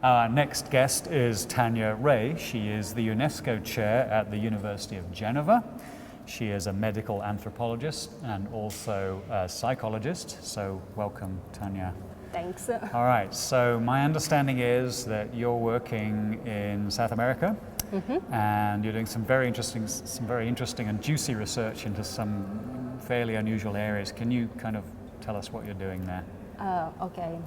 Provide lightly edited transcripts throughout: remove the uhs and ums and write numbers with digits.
Our next guest is Tanya Ray. She is the UNESCO chair at the University of Geneva. She is a medical anthropologist and also a psychologist. So welcome, Tanya. Thanks. All right, so my understanding is that you're working in South America, and you're doing some very interesting and juicy research into some fairly unusual areas. Can you kind of tell us what you're doing there? Okay,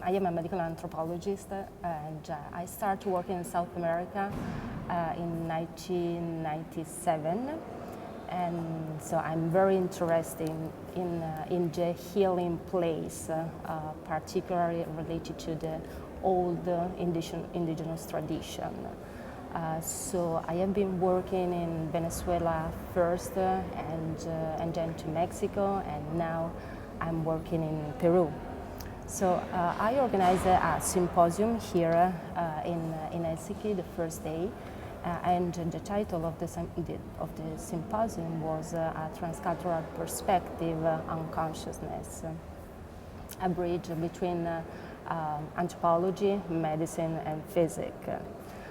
I am a medical anthropologist and I started working in South America in 1997, and so I'm very interested in the healing place, particularly related to the old indigenous tradition. So I have been working in Venezuela first and then to Mexico, and now I'm working in Peru. So I organized a symposium here in Helsinki the first day, and the title of the symposium was A Transcultural Perspective on Consciousness, a bridge between anthropology, medicine, and physics.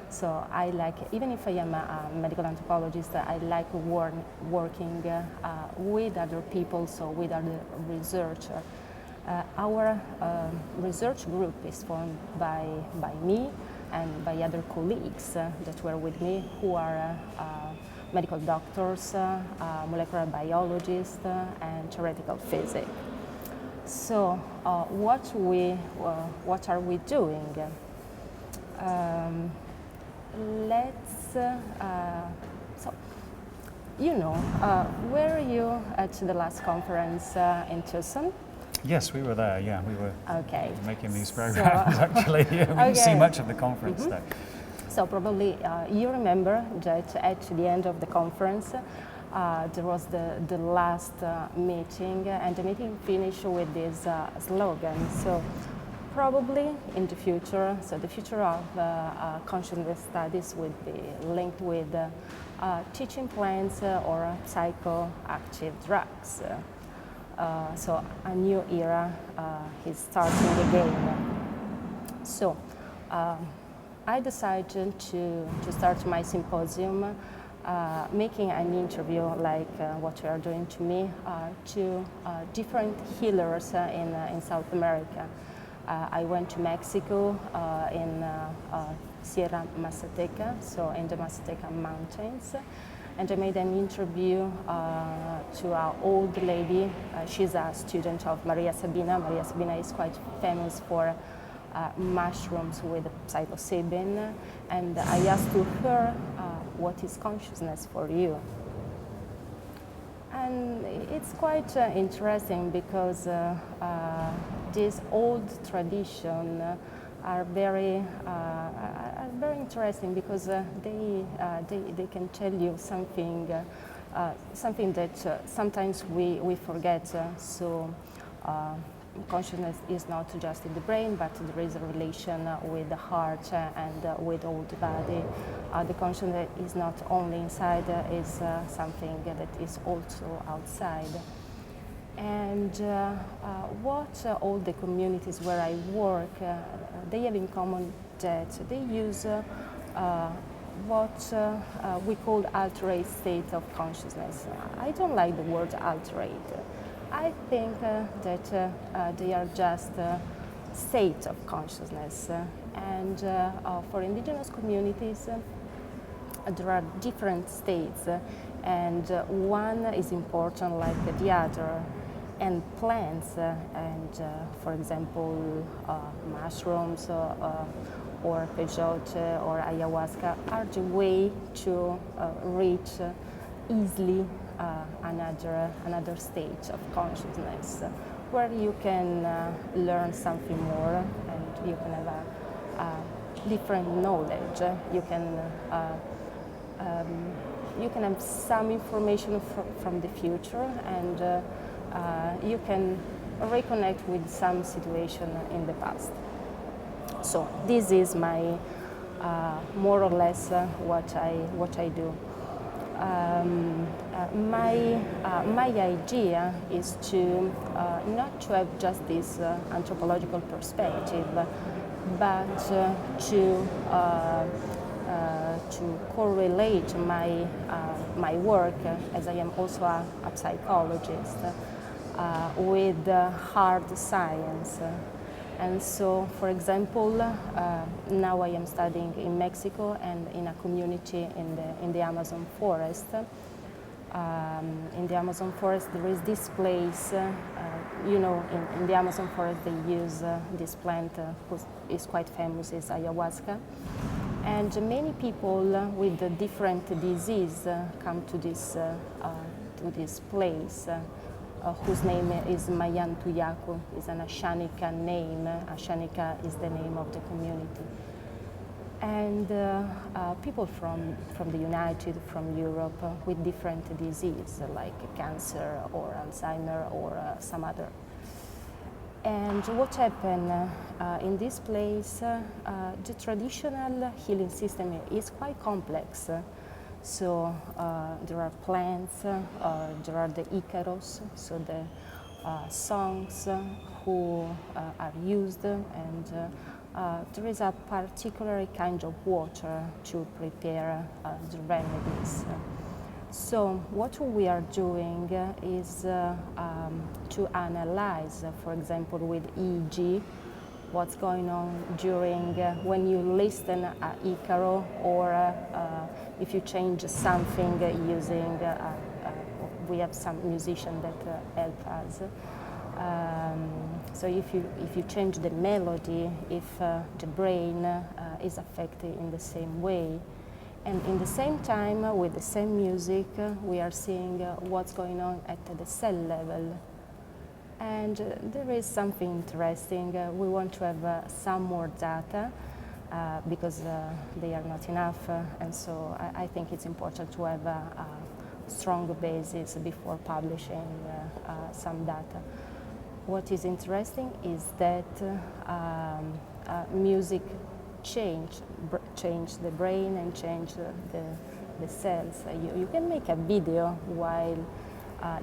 So I like, even if I am a medical anthropologist, I like working with other people, so with other researchers. Our research group is formed by me and by other colleagues that were with me, who are medical doctors, molecular biologists, and theoretical physics. So what are we doing? Were you at the last conference in Tucson? Yes, we were there. Yeah, we were making these programs. Actually, we didn't see much of the conference though. So probably you remember that at the end of the conference there was the last meeting, and the meeting finished with this slogan. So probably in the future, so the future of consciousness studies would be linked with teaching plants or psychoactive drugs. So a new era is starting again. So I decided to start my symposium making an interview like what you are doing to me to different healers in South America. I went to Mexico in Sierra Mazateca, so in the Mazateca Mountains, and I made an interview to an old lady. She's a student of Maria Sabina. Maria Sabina is quite famous for mushrooms with psilocybin, and I asked to her, what is consciousness for you? And it's quite interesting because these old traditions are very interesting because they can tell you something that sometimes we forget. So consciousness is not just in the brain, but there is a relation with the heart and with all the body. The consciousness is not only inside, is something that is also outside. And what all the communities where I work, they have in common that they use what we call altered state of consciousness. I don't like the word altered. I think that they are just state of consciousness. And for indigenous communities, there are different states, and one is important like the other. And plants, for example, mushrooms or peyote or ayahuasca are the way to reach easily another state of consciousness, where you can learn something more and you can have a different knowledge. You can have some information from the future, and you can reconnect with some situation in the past. So this is my more or less what I do. My idea is to not to have just this anthropological perspective, but to correlate my work, as I am also a psychologist, with hard science. And so, for example, now I am studying in Mexico and in a community in the Amazon forest. In the Amazon forest there is this place, in the Amazon forest they use this plant which is quite famous, is ayahuasca. And many people with different disease come to this place, whose name is Mayan Tuyaku, is an Ashanika name. Ashanika is the name of the community. And people from the United, from Europe, with different disease like cancer or Alzheimer or some other. And what happened in this place, the traditional healing system is quite complex. So there are plants, there are the Icaros, so the songs who are used, and there is a particular kind of water to prepare the remedies. So what we are doing is to analyze, for example, with EEG, what's going on during when you listen at Icaro, or if you change something using, we have some musicians that help us. So if you change the melody, if the brain is affected in the same way. And in the same time, with the same music, we are seeing what's going on at the cell level. And there is something interesting. We want to have some more data because they are not enough. And so I think it's important to have a strong basis before publishing some data. What is interesting is that music change the brain and change the cells. You can make a video while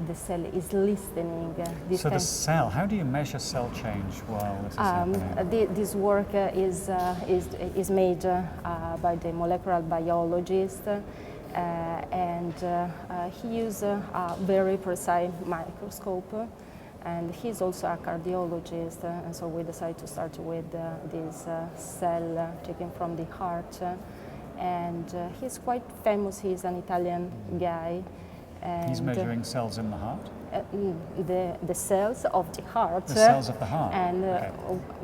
the cell is listening. So the cell, how do you measure cell change while this is happening? This work is made by the molecular biologist, and he uses a very precise microscope. And he's also a cardiologist, and so we decided to start with this cell taken from the heart. And he's quite famous. He's an Italian guy. And he's measuring cells in the heart? The cells of the heart. The cells of the heart. And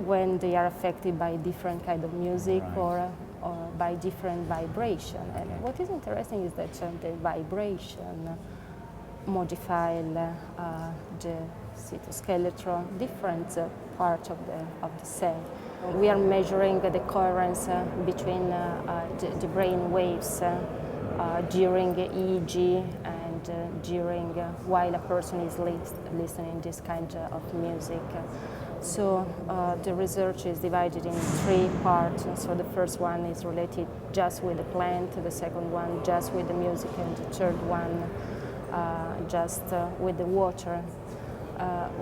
when they are affected by different kind of music, right, or by different vibration. And what is interesting is that the vibration modify the cytoskeleton, different part of the cell. We are measuring the coherence between the brain waves during EEG and during while a person is listening this kind of music. So the research is divided in 3 parts. So the first one is related just with the plant, the second one just with the music, and the third one just with the water.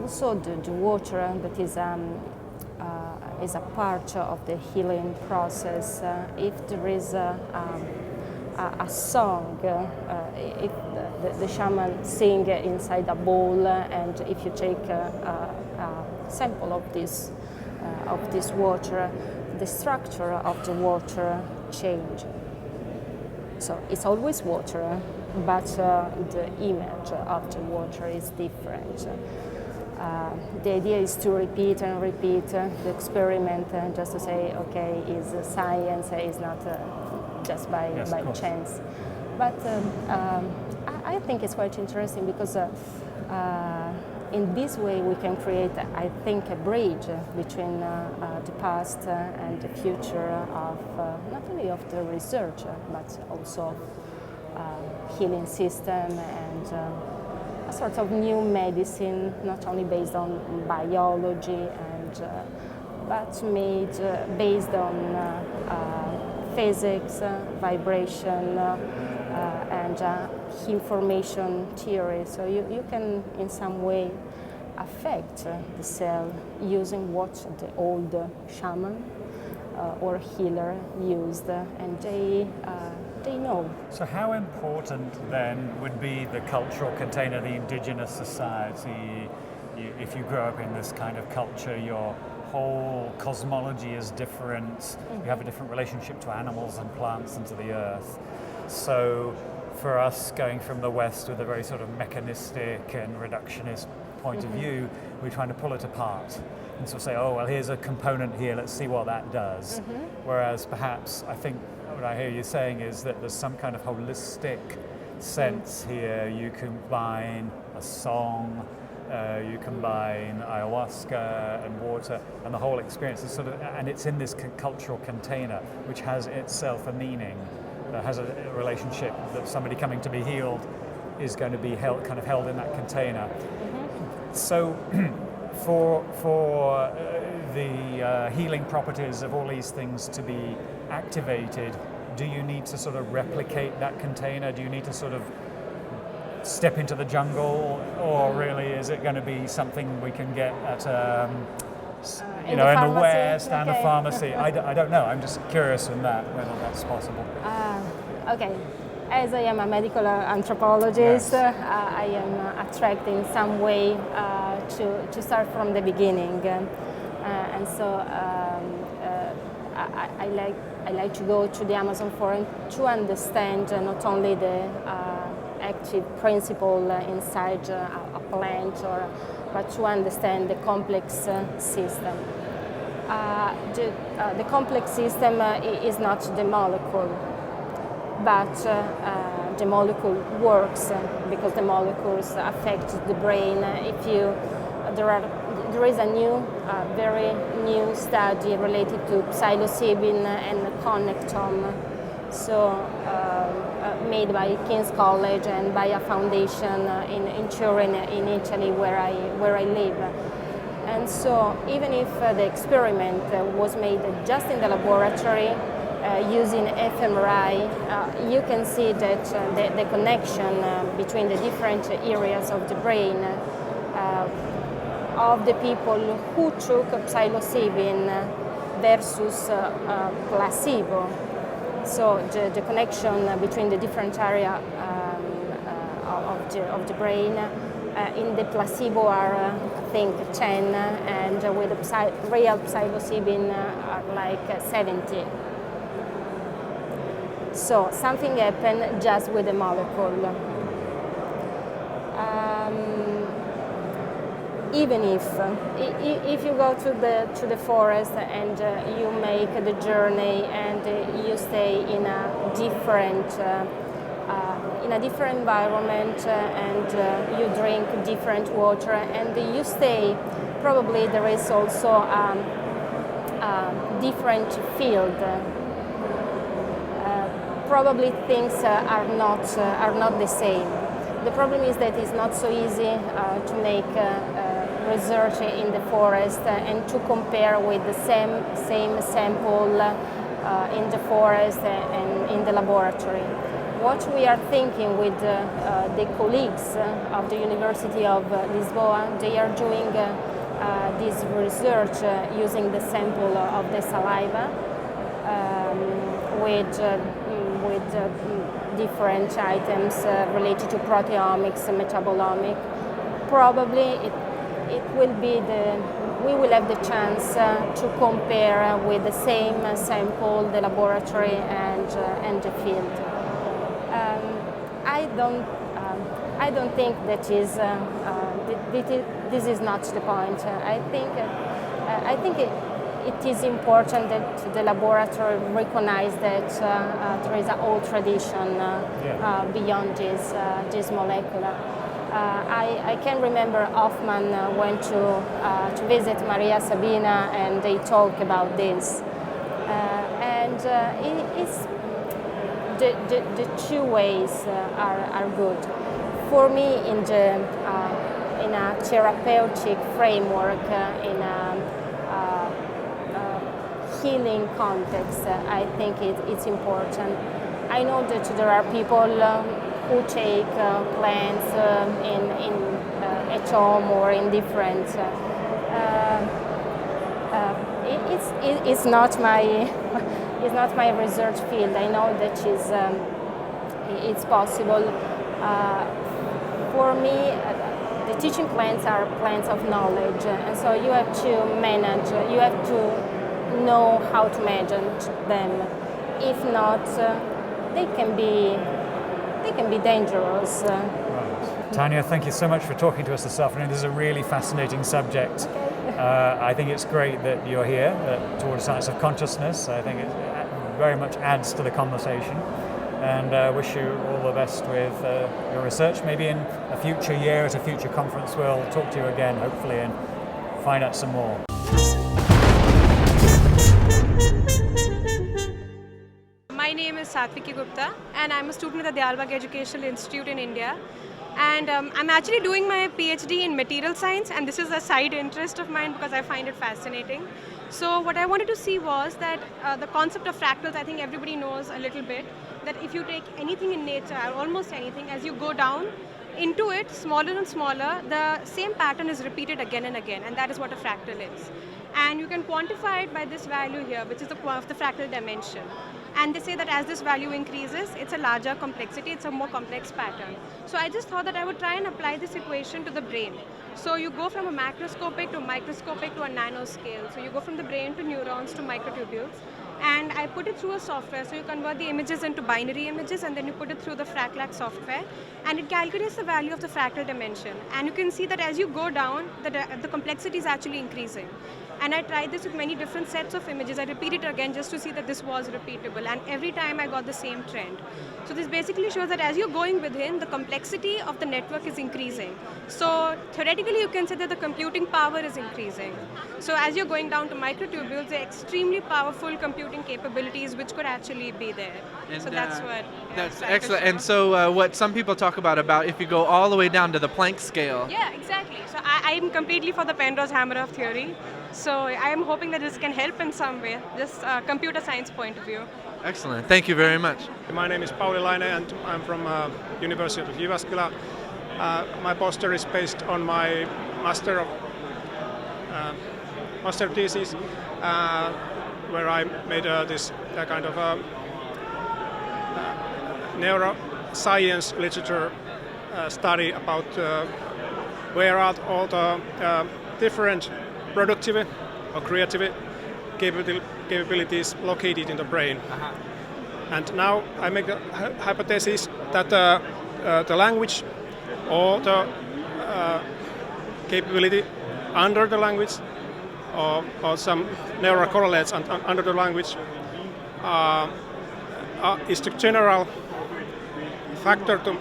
Also the water that is a part of the healing process. If there is a song, if the shaman sing inside a bowl, and if you take a sample of this water, the structure of the water change. So it's always water, but the image of the water is different. The idea is to repeat and repeat the experiment, just to say, okay, is science, is not just by chance. But I think it's quite interesting because in this way we can create, I think, a bridge between the past and the future of not only of the research, but also healing system and a sort of new medicine, not only based on biology but made based on physics, vibration, and information theory. So you can in some way affect the cell using what the old shaman or healer used, and they know. So how important then would be the cultural container, the indigenous society? If you grow up in this kind of culture, your whole cosmology is different. You have a different relationship to animals and plants and to the earth. So for us going from the West with a very sort of mechanistic and reductionist point of view, we're trying to pull it apart and sort of say, oh, well, here's a component here, let's see what that does. Whereas perhaps I think what I hear you saying is that there's some kind of holistic sense here. You combine a song, you combine ayahuasca and water, and the whole experience is sort of, and it's in this cultural container, which has itself a meaning, has a relationship that somebody coming to be healed is going to be held in that container. So, for the healing properties of all these things to be activated, do you need to sort of replicate that container? Do you need to sort of step into the jungle, or really is it going to be something we can get at in the West and a pharmacy? I don't know. I'm just curious in that, whether that's possible. Okay. As I am a medical anthropologist, I am attracted in some way to start from the beginning, and so I like to go to the Amazon forest to understand not only the active principle inside a plant, but to understand the complex system. The complex system is not the molecule, but the molecule works because the molecules affect the brain. There is a very new study related to psilocybin and connectome, made by King's College and by a foundation in Turin, in Italy, where I live. And so, even if the experiment was made just in the laboratory using fMRI, you can see that the connection between the different areas of the brain of the people who took psilocybin versus placebo. So the connection between the different area of the brain in the placebo are, I think, 10, and with the real psilocybin are like 70. So something happened just with the molecule. Even if you go to the forest and you make the journey and you stay in a different environment and you drink different water and you stay, probably there is also a different field. Probably things are not the same. The problem is that it's not so easy to make research in the forest and to compare with the same sample in the forest and in the laboratory. What we are thinking with the colleagues of the University of Lisboa, they are doing this research using the sample of the saliva with different items related to proteomics and metabolomics. Probably we will have the chance to compare with the same sample, the laboratory and the field. I don't think that this is not the point. I think it is important that the laboratory recognize that there is a whole tradition beyond this molecular. I can remember Hoffman went to visit Maria Sabina and they talk about this. It's the two ways are good. For me, in a therapeutic framework, in a healing context, I think it's important. I know that there are people who take plants at home or in different. it's not my it's not my research field. I know that it's possible. For me, the teaching plants are plants of knowledge, and so you have to manage. You have to know how to manage them. If not, they can be dangerous. Right. Tanya, thank you so much for talking to us this afternoon. This is a really fascinating subject. I think it's great that you're here towards science of consciousness. I think it very much adds to the conversation, and wish you all the best with your research. Maybe in a future year at a future conference we'll talk to you again, hopefully, and find out some more. My name is Vicky Gupta, and I'm a student at the Berg Educational Institute in India. And I'm actually doing my PhD in material science, and this is a side interest of mine because I find it fascinating. So what I wanted to see was that the concept of fractals, I think everybody knows a little bit, that if you take anything in nature, or almost anything, as you go down into it, smaller and smaller, the same pattern is repeated again and again, and that is what a fractal is. And you can quantify it by this value here, which is the fractal dimension. And they say that as this value increases, it's a larger complexity, it's a more complex pattern. So I just thought that I would try and apply this equation to the brain. So you go from a macroscopic to microscopic to a nanoscale. So you go from the brain to neurons to microtubules. And I put it through a software, so you convert the images into binary images, and then you put it through the FracLac software, and it calculates the value of the fractal dimension. And you can see that as you go down, the complexity is actually increasing. And I tried this with many different sets of images. I repeated it again just to see that this was repeatable, and every time I got the same trend. So this basically shows that as you're going within, the complexity of the network is increasing. So theoretically, you can say that the computing power is increasing. So as you're going down to microtubules, they're extremely powerful computing capabilities which could actually be there. And so that's what... That's excellent. And so what some people talk about if you go all the way down to the Planck scale. Yeah, exactly. So I'm completely for the Penrose hammer of theory. So I am hoping that this can help in some way, just computer science point of view. Excellent. Thank you very much. My name is Pauli Laine, and I'm from University of Jyvaskyla. My poster is based on my master thesis, where I made this kind of neuroscience literature study about where are all the different productivity or creativity capabilities located in the brain. And now I make a hypothesis that the language or the capability under the language or some neural correlates under the language is the general factor to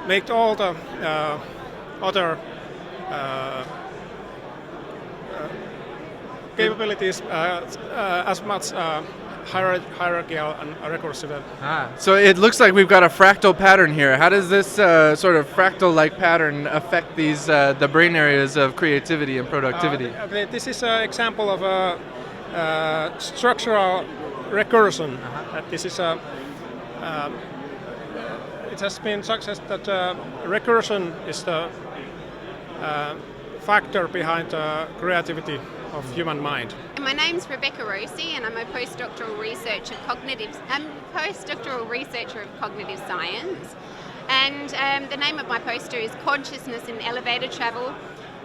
make all the other capabilities as much hierarchical and recursive. So it looks like we've got a fractal pattern here. How does this sort of fractal-like pattern affect these the brain areas of creativity and productivity? This is an example of a structural recursion. This is it has been success that recursion is the factor behind creativity of human mind. My name's Rebecca Rossi, and I'm a postdoctoral researcher of cognitive science. And the name of my poster is Consciousness in Elevator Travel: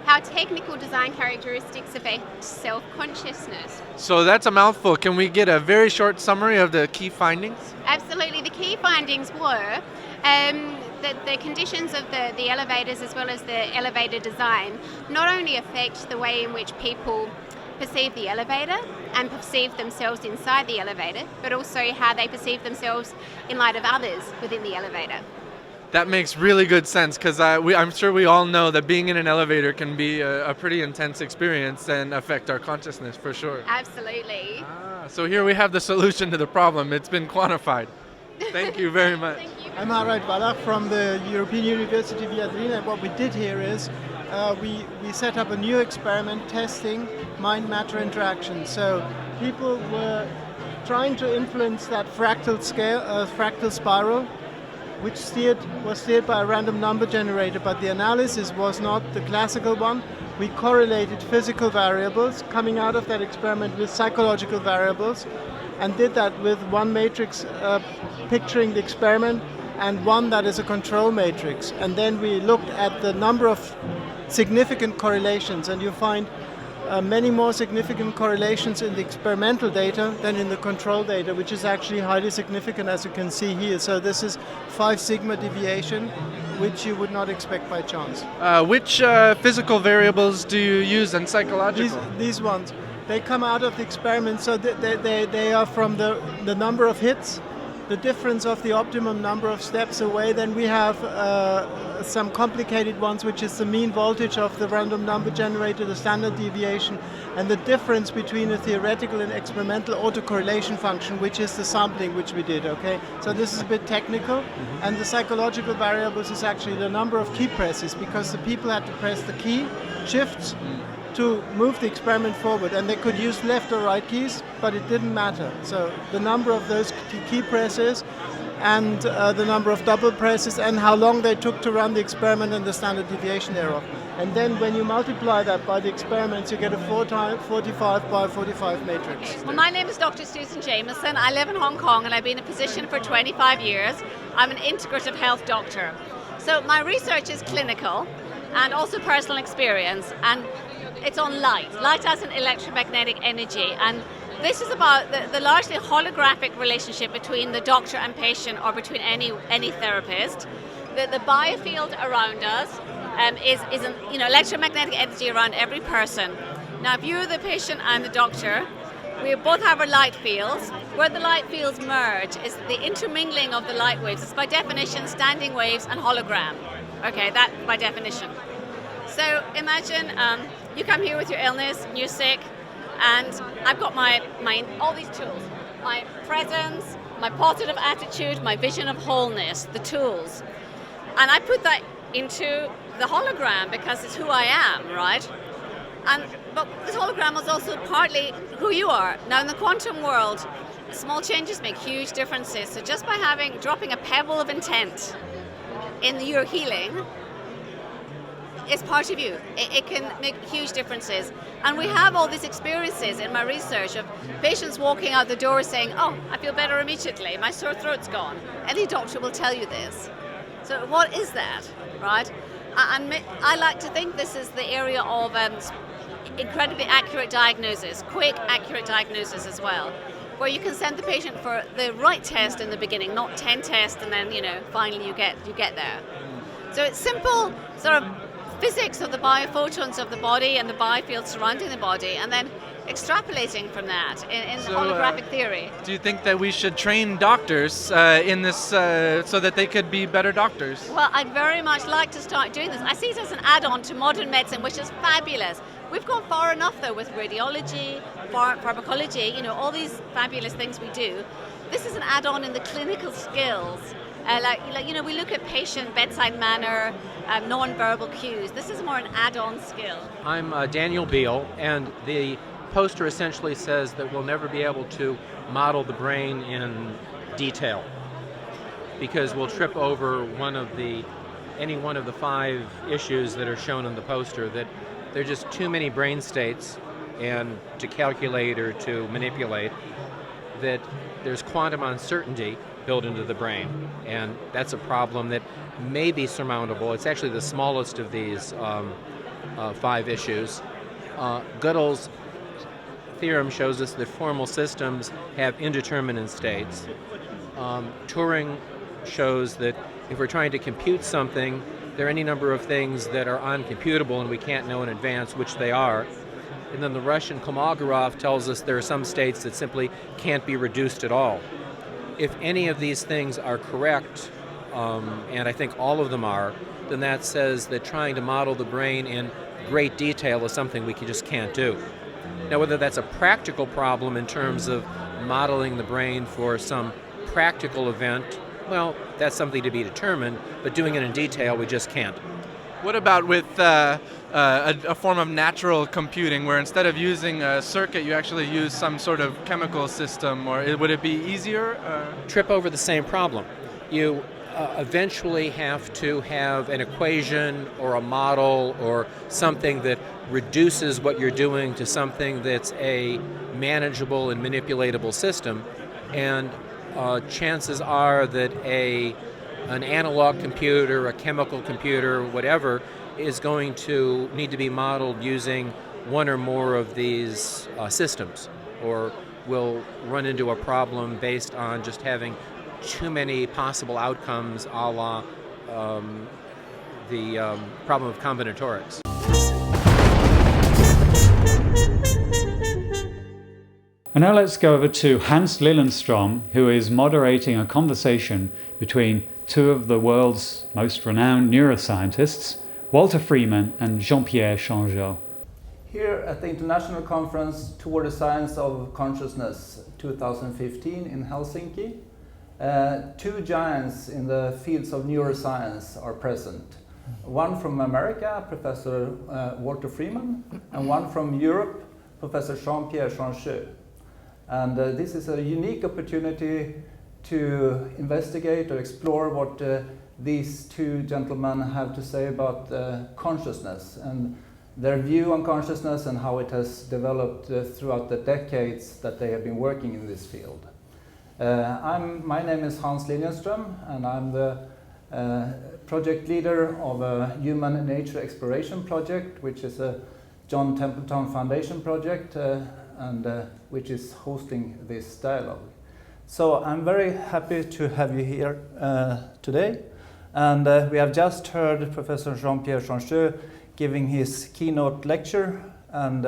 How Technical Design Characteristics Affect Self-Consciousness. So that's a mouthful. Can we get a very short summary of the key findings? Absolutely. The key findings were that the conditions of the elevators, as well as the elevator design, not only affect the way in which people perceive the elevator and perceive themselves inside the elevator, but also how they perceive themselves in light of others within the elevator. That makes really good sense, because I'm sure we all know that being in an elevator can be a pretty intense experience and affect our consciousness for sure. Absolutely. So here we have the solution to the problem. It's been quantified. Thank you very much. Thank you. I'm Harald Wallach from the European University Viadrina, and what we did here is we set up a new experiment testing mind-matter interaction. So people were trying to influence that fractal spiral which was steered by a random number generator, but the analysis was not the classical one. We correlated physical variables coming out of that experiment with psychological variables, and did that with one matrix picturing the experiment and one that is a control matrix. And then we looked at the number of significant correlations, and you find many more significant correlations in the experimental data than in the control data, which is actually highly significant, as you can see here. So this is 5 sigma deviation, which you would not expect by chance. Which physical variables do you use in psychological? These ones, they come out of the experiment, so they are from the number of hits, the difference of the optimum number of steps away. Then we have some complicated ones, which is the mean voltage of the random number generator, the standard deviation, and the difference between a theoretical and experimental autocorrelation function, which is the sampling which we did, okay? So this is a bit technical, and the psychological variables is actually the number of key presses, because the people had to press the key shifts to move the experiment forward, and they could use left or right keys, but it didn't matter. So the number of those key presses and the number of double presses and how long they took to run the experiment and the standard deviation thereof. And then when you multiply that by the experiments, you get a 45 by 45 matrix. Well, my name is Dr. Susan Jameson. I live in Hong Kong and I've been a physician for 25 years. I'm an integrative health doctor. So my research is clinical and also personal experience, and it's on light. Light as an electromagnetic energy, and this is about the largely holographic relationship between the doctor and patient, or between any therapist. The biofield around us is an electromagnetic energy around every person. Now, if you're the patient and the doctor, we both have our light fields. Where the light fields merge is the intermingling of the light waves. It's by definition standing waves and hologram. Okay, that by definition. So imagine you come here with your illness, and you're sick, and I've got my all these tools. My presence, my positive attitude, my vision of wholeness, the tools. And I put that into the hologram because it's who I am, right? But this hologram is also partly who you are. Now in the quantum world, small changes make huge differences. So just by dropping a pebble of intent in your healing, it's part of you. It can make huge differences. And we have all these experiences in my research of patients walking out the door saying, oh, I feel better immediately, my sore throat's gone. Any doctor will tell you this. So what is that, right? And I like to think this is the area of incredibly accurate diagnosis, quick, accurate diagnosis as well, where you can send the patient for the right test in the beginning, not 10 tests, and then, finally you get there. So it's simple sort of physics of the biophotons of the body and the biofield surrounding the body, and then extrapolating from that in holographic theory. Do you think that we should train doctors in this so that they could be better doctors? Well, I'd very much like to start doing this. I see it as an add-on to modern medicine, which is fabulous. We've gone far enough, though, with radiology, pharmacology, all these fabulous things we do. This is an add-on in the clinical skills. We look at patient bedside manner, non-verbal cues. This is more an add-on skill. I'm Daniel Beal, and the poster essentially says that we'll never be able to model the brain in detail because we'll trip over any one of the 5 issues that are shown in the poster, that there are just too many brain states and to calculate or to manipulate, that there's quantum uncertainty built into the brain, and that's a problem that may be surmountable. It's actually the smallest of these 5 issues. Gödel's theorem shows us that formal systems have indeterminate states. Turing shows that if we're trying to compute something, there are any number of things that are uncomputable and we can't know in advance which they are. And then the Russian Kolmogorov tells us there are some states that simply can't be reduced at all. If any of these things are correct, and I think all of them are, then that says that trying to model the brain in great detail is something we just can't do. Now, whether that's a practical problem in terms of modeling the brain for some practical event, well, that's something to be determined, but doing it in detail, we just can't. What about with a form of natural computing, where instead of using a circuit, you actually use some sort of chemical system, or would it be easier? Trip over the same problem. You eventually have to have an equation or a model or something that reduces what you're doing to something that's a manageable and manipulatable system. And chances are that an analog computer, a chemical computer, whatever, is going to need to be modeled using one or more of these systems, or will run into a problem based on just having too many possible outcomes, a la the problem of combinatorics. And now let's go over to Leland Strom, who is moderating a conversation between two of the world's most renowned neuroscientists, Walter Freeman and Jean-Pierre Changeux. Here at the International Conference Toward the Science of Consciousness 2015 in Helsinki, two giants in the fields of neuroscience are present. One from America, Professor Walter Freeman, and one from Europe, Professor Jean-Pierre Changeux. And this is a unique opportunity to investigate or explore what these two gentlemen have to say about consciousness and their view on consciousness and how it has developed throughout the decades that they have been working in this field. My name is Hans Liljenström, and I'm the project leader of a human nature exploration project, which is a John Templeton Foundation project, and which is hosting this dialogue. So I'm very happy to have you here today. And we have just heard Professor Jean-Pierre Changeux giving his keynote lecture and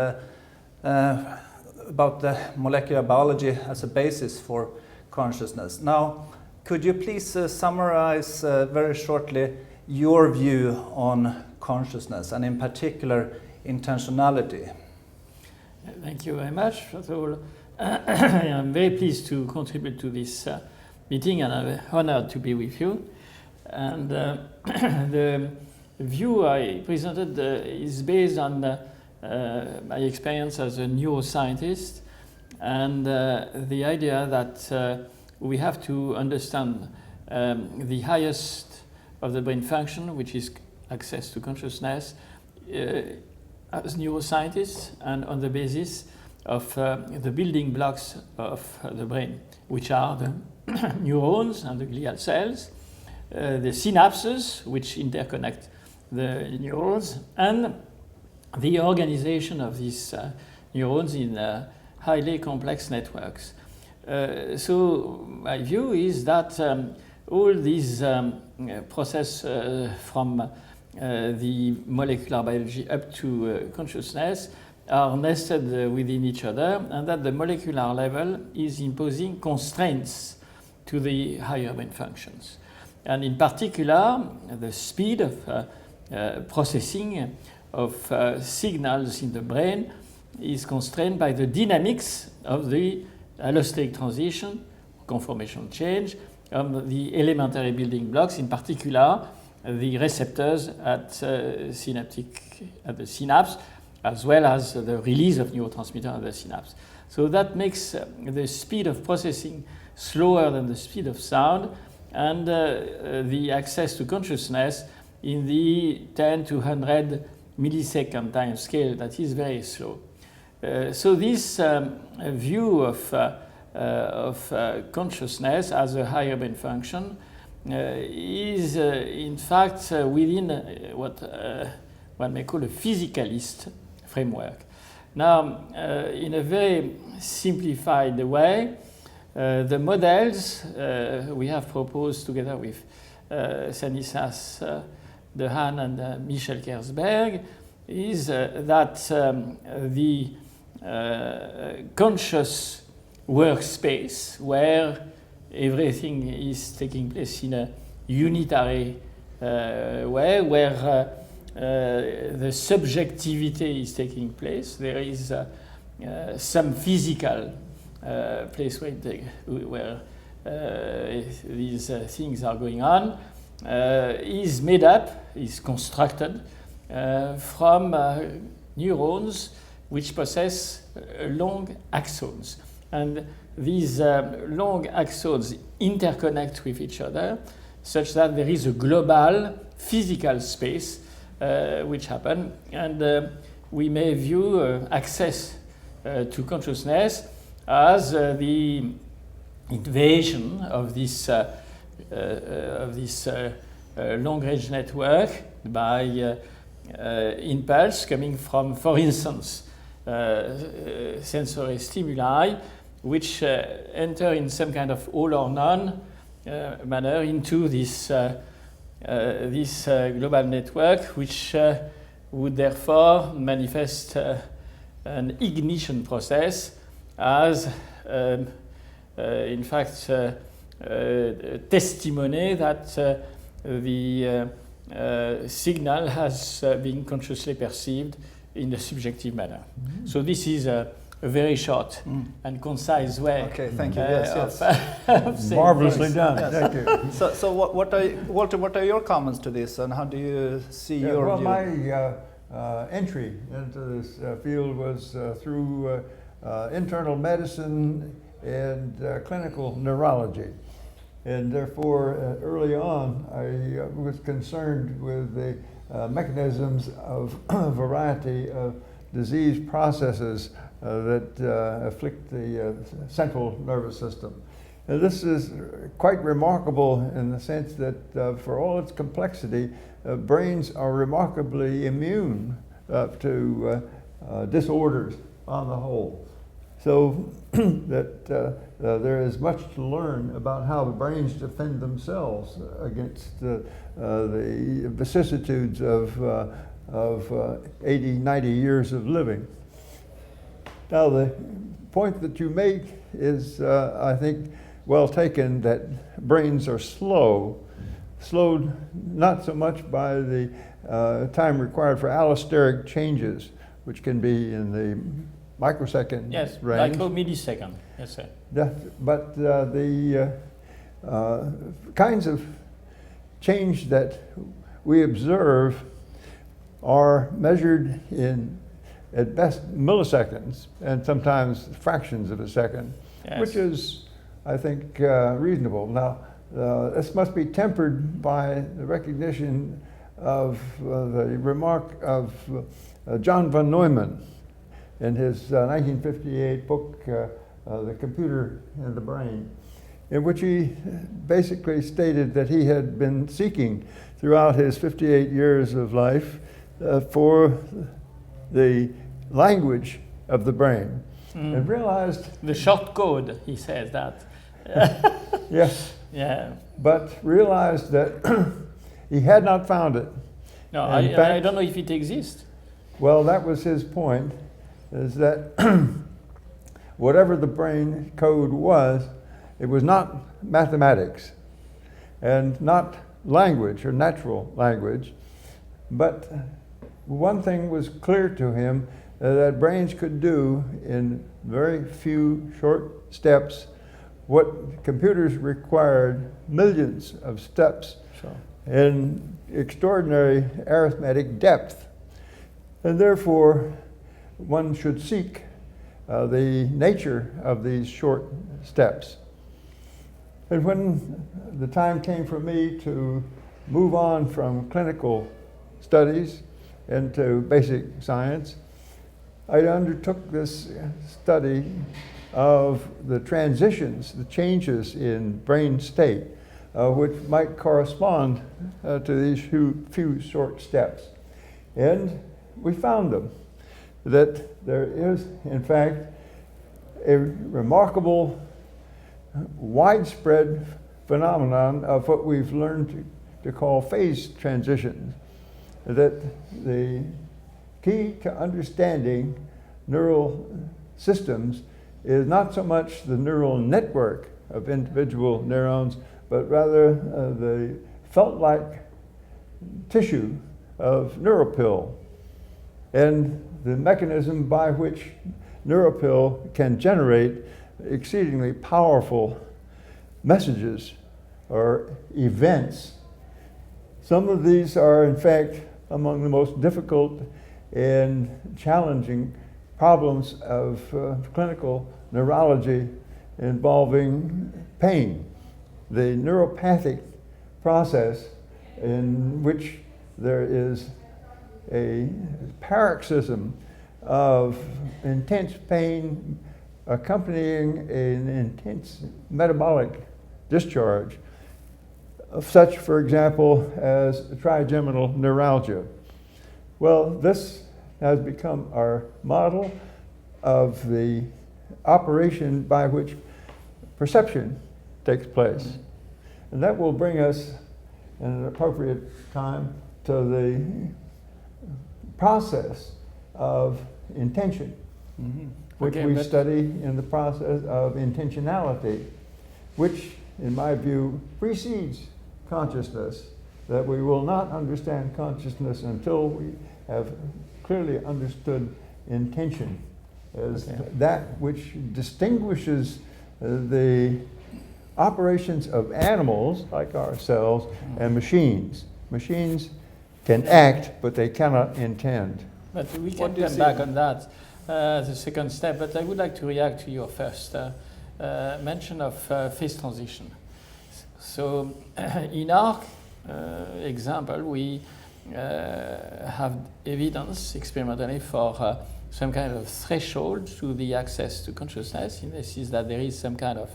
about the molecular biology as a basis for consciousness. Now, could you please summarize very shortly your view on consciousness and in particular intentionality? Thank you very much. First of all, I am very pleased to contribute to this meeting, and I'm honored to be with you. And the view I presented is based on my experience as a neuroscientist, and the idea that we have to understand the highest of the brain function, which is access to consciousness, as neuroscientists, and on the basis of the building blocks of the brain, which are the neurons and the glial cells, the synapses, which interconnect the neurons, and the organization of these neurons in highly complex networks. So my view is that all these processes from the molecular biology up to consciousness are nested within each other, and that the molecular level is imposing constraints to the higher brain functions. And in particular, the speed of processing of signals in the brain is constrained by the dynamics of the allosteric transition, conformational change, of the elementary building blocks, in particular the receptors at the synapse, as well as the release of neurotransmitter at the synapse. So that makes the speed of processing slower than the speed of sound, and the access to consciousness in the 10 to 100 millisecond time scale that is very slow. So this view of consciousness as a higher brain function is in fact within what one may call a physicalist framework. Now, in a very simplified way, the models we have proposed together with Stanislas Dehaene and Michel Kersberg is that the conscious workspace, where everything is taking place in a unitary way, where the subjectivity is taking place, there is some physical place where these things are going on, is made up, is constructed from neurons which possess long axons. And these long axons interconnect with each other such that there is a global physical space which happen, and we may view access to consciousness as the invasion of this long-range network by impulse coming from, for instance, sensory stimuli, which enter in some kind of all or none manner into this global network, which would therefore manifest an ignition process as, in fact, testimony that the signal has been consciously perceived in a subjective manner. Mm-hmm. So this is a very short and concise way. Okay, thank you. Yes. Of saying marvelously things. done. Yes. Thank you. So Walter, what are your comments to this, and how do you see your well, view? My entry into this field was through internal medicine and clinical neurology. And therefore, early on, I was concerned with the mechanisms of a variety of disease processes that afflict the central nervous system. And this is quite remarkable in the sense that for all its complexity, brains are remarkably immune to disorders on the whole. So that there is much to learn about how the brains defend themselves against the vicissitudes of 80, 90 years of living. Now, the point that you make is, I think, well taken, that brains are slowed not so much by the time required for allosteric changes, which can be in the microsecond range. Micromillisecond, yes, sir. But the kinds of change that we observe are measured in, at best, milliseconds, and sometimes fractions of a second, yes, which is, I think, reasonable. Now, this must be tempered by the recognition of the remark of John von Neumann in his 1958 book, The Computer and the Brain, in which he basically stated that he had been seeking throughout his 58 years of life for the language of the brain, and realized... The short code, he says that. Yes. Yeah. But realized that he had not found it. No, I don't know if it exists. Well, that was his point, is that whatever the brain code was, it was not mathematics and not language or natural language, but one thing was clear to him, that brains could do in very few short steps what computers required millions of steps in extraordinary arithmetic depth. And therefore, one should seek the nature of these short steps. And when the time came for me to move on from clinical studies into basic science, I undertook this study of the transitions, the changes in brain state, which might correspond to these few short steps. And we found them, that there is, in fact, a remarkable widespread phenomenon of what we've learned to call phase transitions, that the key to understanding neural systems is not so much the neural network of individual neurons, but rather the felt-like tissue of neuropil, and the mechanism by which neuropil can generate exceedingly powerful messages or events. Some of these are, in fact, among the most difficult and challenging problems of clinical neurology involving pain. The neuropathic process in which there is a paroxysm of intense pain accompanying an intense metabolic discharge of such, for example, as trigeminal neuralgia. Well, this has become our model of the operation by which perception takes place. And that will bring us in an appropriate time to the process of intention, which we study in the process of intentionality, which, in my view, precedes consciousness, that we will not understand consciousness until we have clearly understood intention as that which distinguishes the operations of animals like ourselves and machines. Machines can act, but they cannot intend. But we can come back on that as a second step, but I would like to react to your first mention of phase transition. So in our example, we have evidence experimentally for some kind of threshold to the access to consciousness. And this is that there is some kind of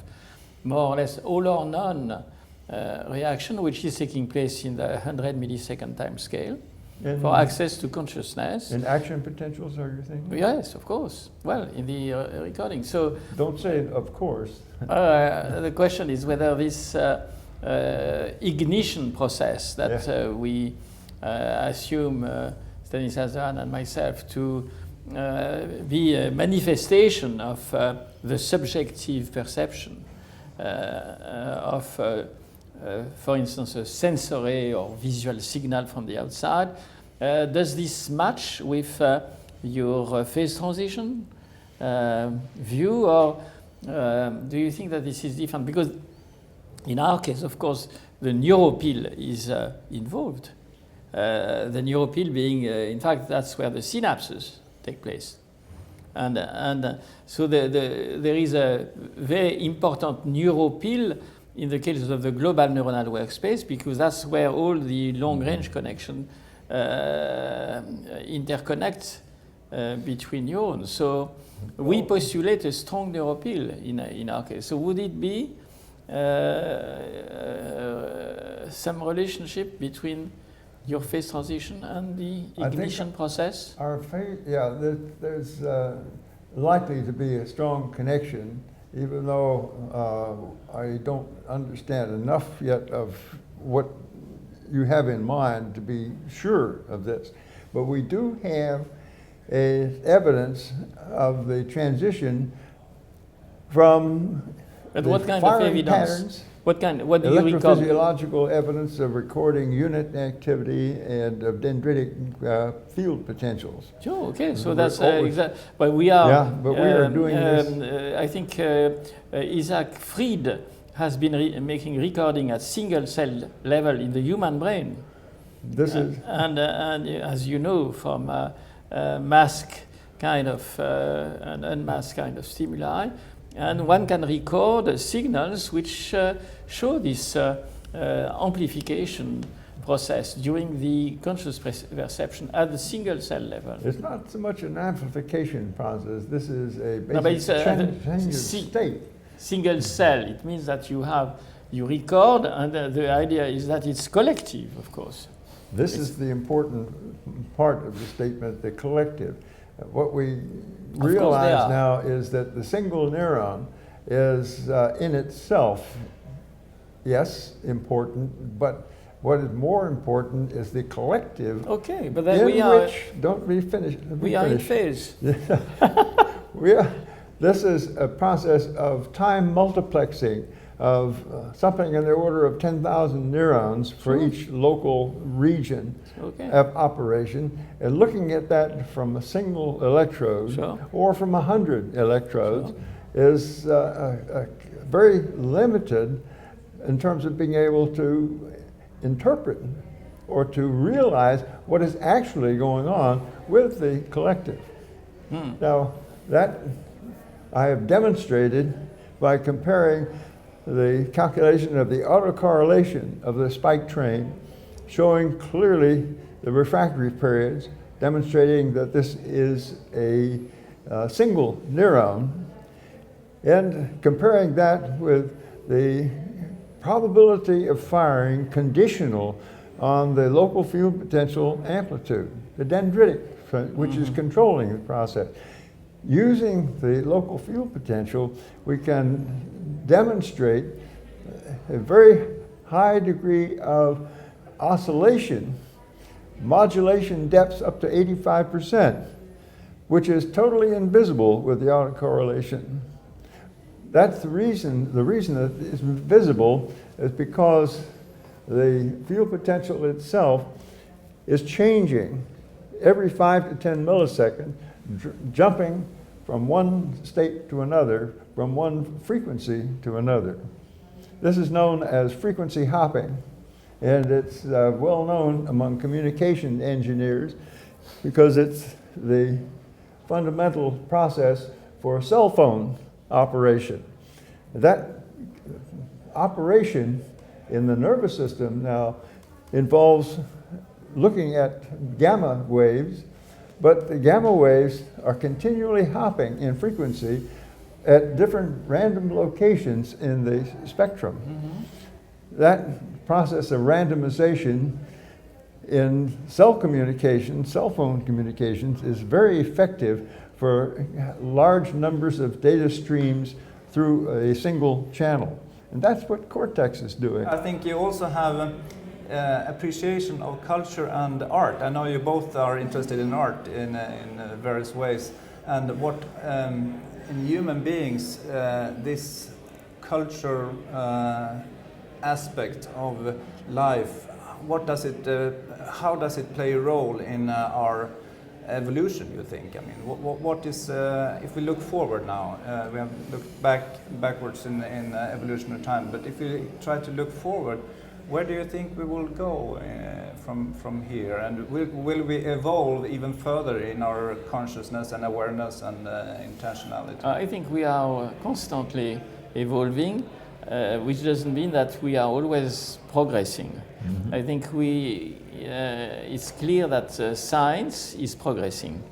more or less all or none reaction which is taking place in the 100 millisecond time scale for access to consciousness. In action potentials, are you thinking? Yes, of course. Well, in the recording. So don't say of course. The question is whether this ignition process that we assume Stanislas and myself to be a manifestation of the subjective perception of, for instance, a sensory or visual signal from the outside. Does this match with your phase transition view, or do you think that this is different? Because in our case, of course, the neuropil is involved. The neuropil being, in fact, that's where the synapses take place. And so there is a very important neuropil in the case of the global neuronal workspace, because that's where all the long-range connection interconnect between neurons. So we postulate a strong neuropil in our case. So would it be some relationship between your phase transition and the ignition process? Our phase, there's likely to be a strong connection, even though I don't understand enough yet of what you have in mind to be sure of this. But we do have evidence of the transition from what kind of evidence? Patterns, what do you record? Electrophysiological evidence of recording unit activity and of dendritic field potentials. Sure. Okay. So that's exactly. But we are. Yeah, but we are doing this. I think Isaac Fried has been making recording at single cell level in the human brain. This is and as you know from mask kind of and unmasked kind of stimuli. And one can record signals which show this amplification process during the conscious perception at the single cell level. It's not so much an amplification process. This is a basic state. Single cell. It means that you record, and the idea is that it's collective, of course. This is the important part of the statement, the collective. What we realize now is that the single neuron is in itself, yes, important, but what is more important is the collective. Okay, but then we are. Don't be finished. We are in phase. This is a process of time multiplexing of something in the order of 10,000 neurons for each local region of operation, and looking at that from a single electrode or from 100 electrodes is very limited in terms of being able to interpret or to realize what is actually going on with the collective. Now, that I have demonstrated by comparing the calculation of the autocorrelation of the spike train, showing clearly the refractory periods, demonstrating that this is a single neuron, and comparing that with the probability of firing conditional on the local field potential amplitude, the dendritic, which is controlling the process. Using the local field potential, we can demonstrate a very high degree of oscillation, modulation depths up to 85%, which is totally invisible with the autocorrelation. That's the reason that it's visible is because the field potential itself is changing every 5 to 10 milliseconds, jumping from one state to another, from one frequency to another. This is known as frequency hopping, and it's well known among communication engineers because it's the fundamental process for cell phone operation. That operation in the nervous system now involves looking at gamma waves, but the gamma waves are continually hopping in frequency at different random locations in the spectrum. That process of randomization in cell communications, cell phone communications, is very effective for large numbers of data streams through a single channel. And that's what Cortex is doing. I think you also have appreciation of culture and art. I know you both are interested in art in various ways. And what in human beings, this culture aspect of life, what does it, how does it play a role in our evolution, you think? I mean, what is, if we look forward now, we have looked backwards in evolutionary time, but if we try to look forward, where do you think we will go from here? And will we evolve even further in our consciousness and awareness and intentionality? I think we are constantly evolving, which doesn't mean that we are always progressing. Mm-hmm. I think it's clear that science is progressing.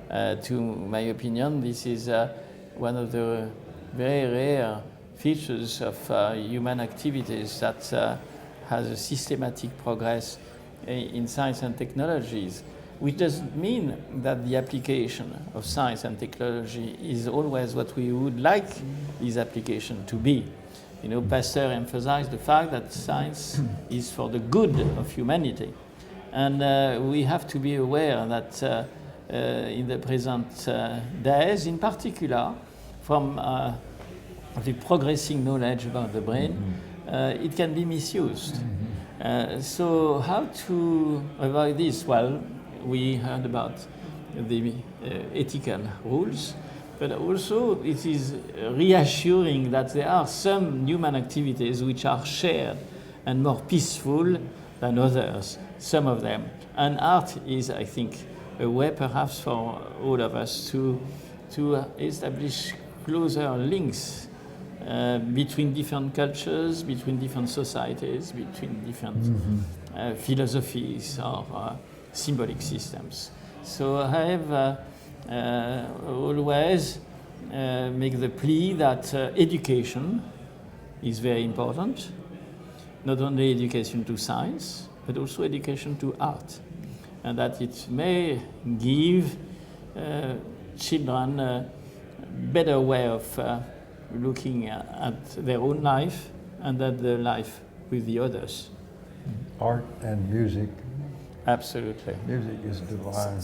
To my opinion, this is one of the very rare features of human activities that has a systematic progress in science and technologies, which doesn't mean that the application of science and technology is always what we would like this application to be. You know, Pasteur emphasized the fact that science is for the good of humanity. And we have to be aware that in the present days, in particular, from the progressing knowledge about the brain, it can be misused. So how to avoid this? Well, we heard about the ethical rules, but also it is reassuring that there are some human activities which are shared and more peaceful than others, some of them. And art is, I think, a way perhaps for all of us to establish closer links between different cultures, between different societies, between different philosophies or symbolic systems. So I have always make the plea that education is very important, not only education to science, but also education to art, and that it may give children a better way of looking at their own life and at the life with the others. Art and music. Absolutely. Music is divine.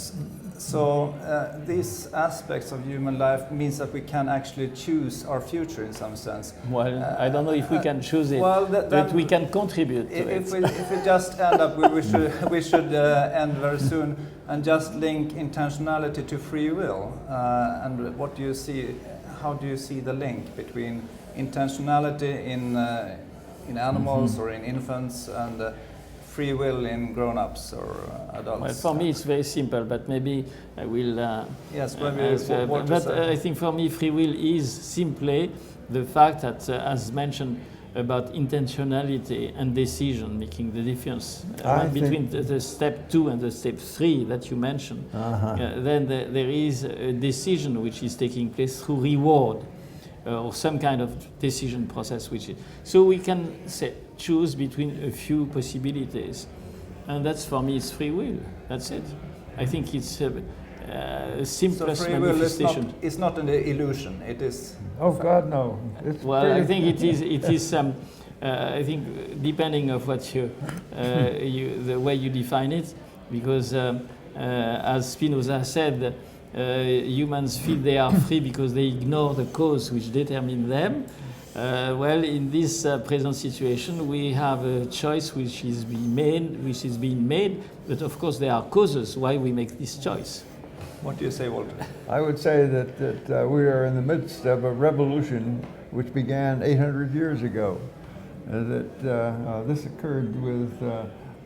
So these aspects of human life means that we can actually choose our future in some sense. Well, I don't know if we can choose it, well, but we can contribute to it. If we just end up, we should end very soon and just link intentionality to free will. And what do you see? How do you see the link between intentionality in animals or in infants and free will in grown-ups or adults? Well, for me it's very simple, but maybe I will yes, maybe but I think for me free will is simply the fact that, as mentioned, about intentionality and decision, making the difference between the step 2 and the step 3 that you mentioned. Then there is a decision which is taking place through reward or some kind of decision process. So we can choose between a few possibilities. And that's, for me, it's free will. That's it. I think it's a simplest so free will manifestation. Is not an illusion. It is. Oh God, no. I think it is. It is. I think depending of what the way you define it, because as Spinoza said, humans feel they are free because they ignore the cause which determine them. Well, in this present situation, we have a choice which is being made, but of course there are causes why we make this choice. What do you say, Walter? I would say that we are in the midst of a revolution which began 800 years ago. This occurred with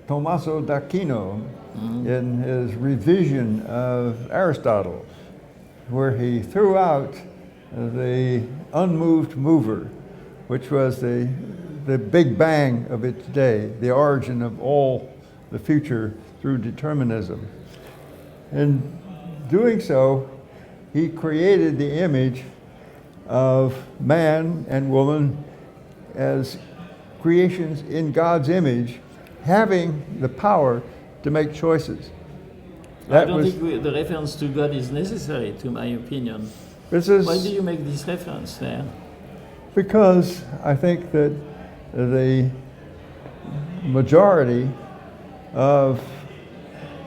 Tommaso d'Aquino in his revision of Aristotle, where he threw out the unmoved mover, which was the Big Bang of its day, the origin of all the future through determinism. In doing so, he created the image of man and woman as creations in God's image, having the power to make choices. I don't think the reference to God is necessary, to my opinion. Why do you make this reference there? Because I think that the majority of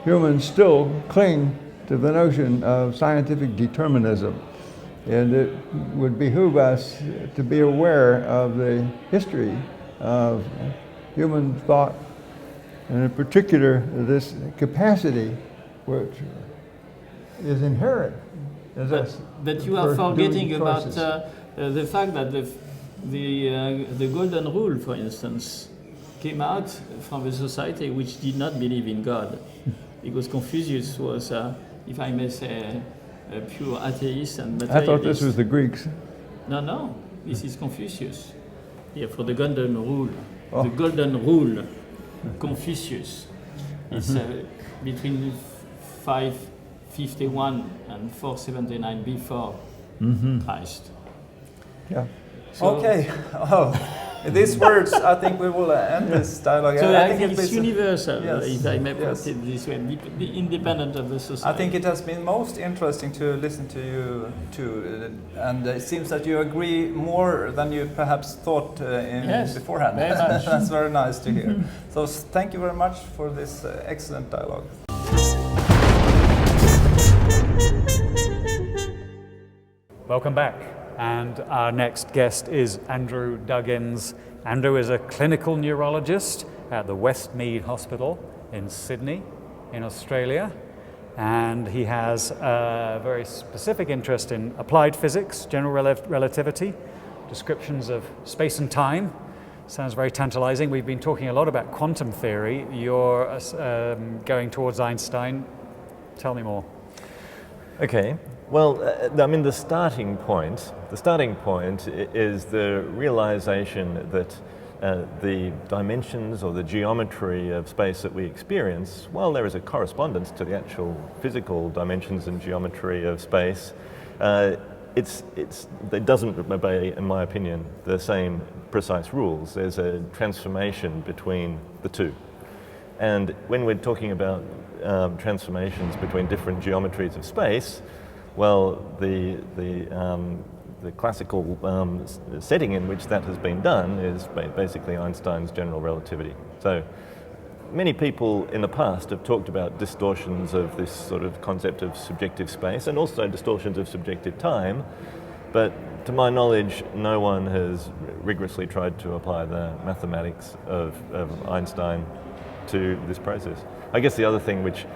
humans still cling to the notion of scientific determinism. And it would behoove us to be aware of the history of human thought, and in particular this capacity which is inherent. But you are forgetting about the fact that the golden rule, for instance, came out from a society which did not believe in God, because Confucius was, if I may say, a pure atheist and materialist. I thought this was the Greeks. No, this is Confucius. Yeah, for the golden rule. The golden rule, Confucius. It's between 551 and 479 before Christ. Yeah. So okay. These words, I think we will end this dialogue. So I think it's universal, yes. if I may put it this way, independent of the society. I think it has been most interesting to listen to you too, and it seems that you agree more than you perhaps thought beforehand. Very much. That's very nice to hear. So thank you very much for this excellent dialogue. Welcome back. And our next guest is Andrew Duggan. Andrew is a clinical neurologist at the Westmead Hospital in Sydney, in Australia. And he has a very specific interest in applied physics, general relativity, descriptions of space and time. Sounds very tantalizing. We've been talking a lot about quantum theory. You're going towards Einstein. Tell me more. Okay. Well, I mean, the starting point is the realization that the dimensions or the geometry of space that we experience, while there is a correspondence to the actual physical dimensions and geometry of space, it doesn't obey, in my opinion, the same precise rules. There's a transformation between the two. And when we're talking about transformations between different geometries of space, well, the classical setting in which that has been done is basically Einstein's general relativity. So many people in the past have talked about distortions of this sort of concept of subjective space and also distortions of subjective time, but to my knowledge, no one has rigorously tried to apply the mathematics of Einstein to this process. I guess the other thing which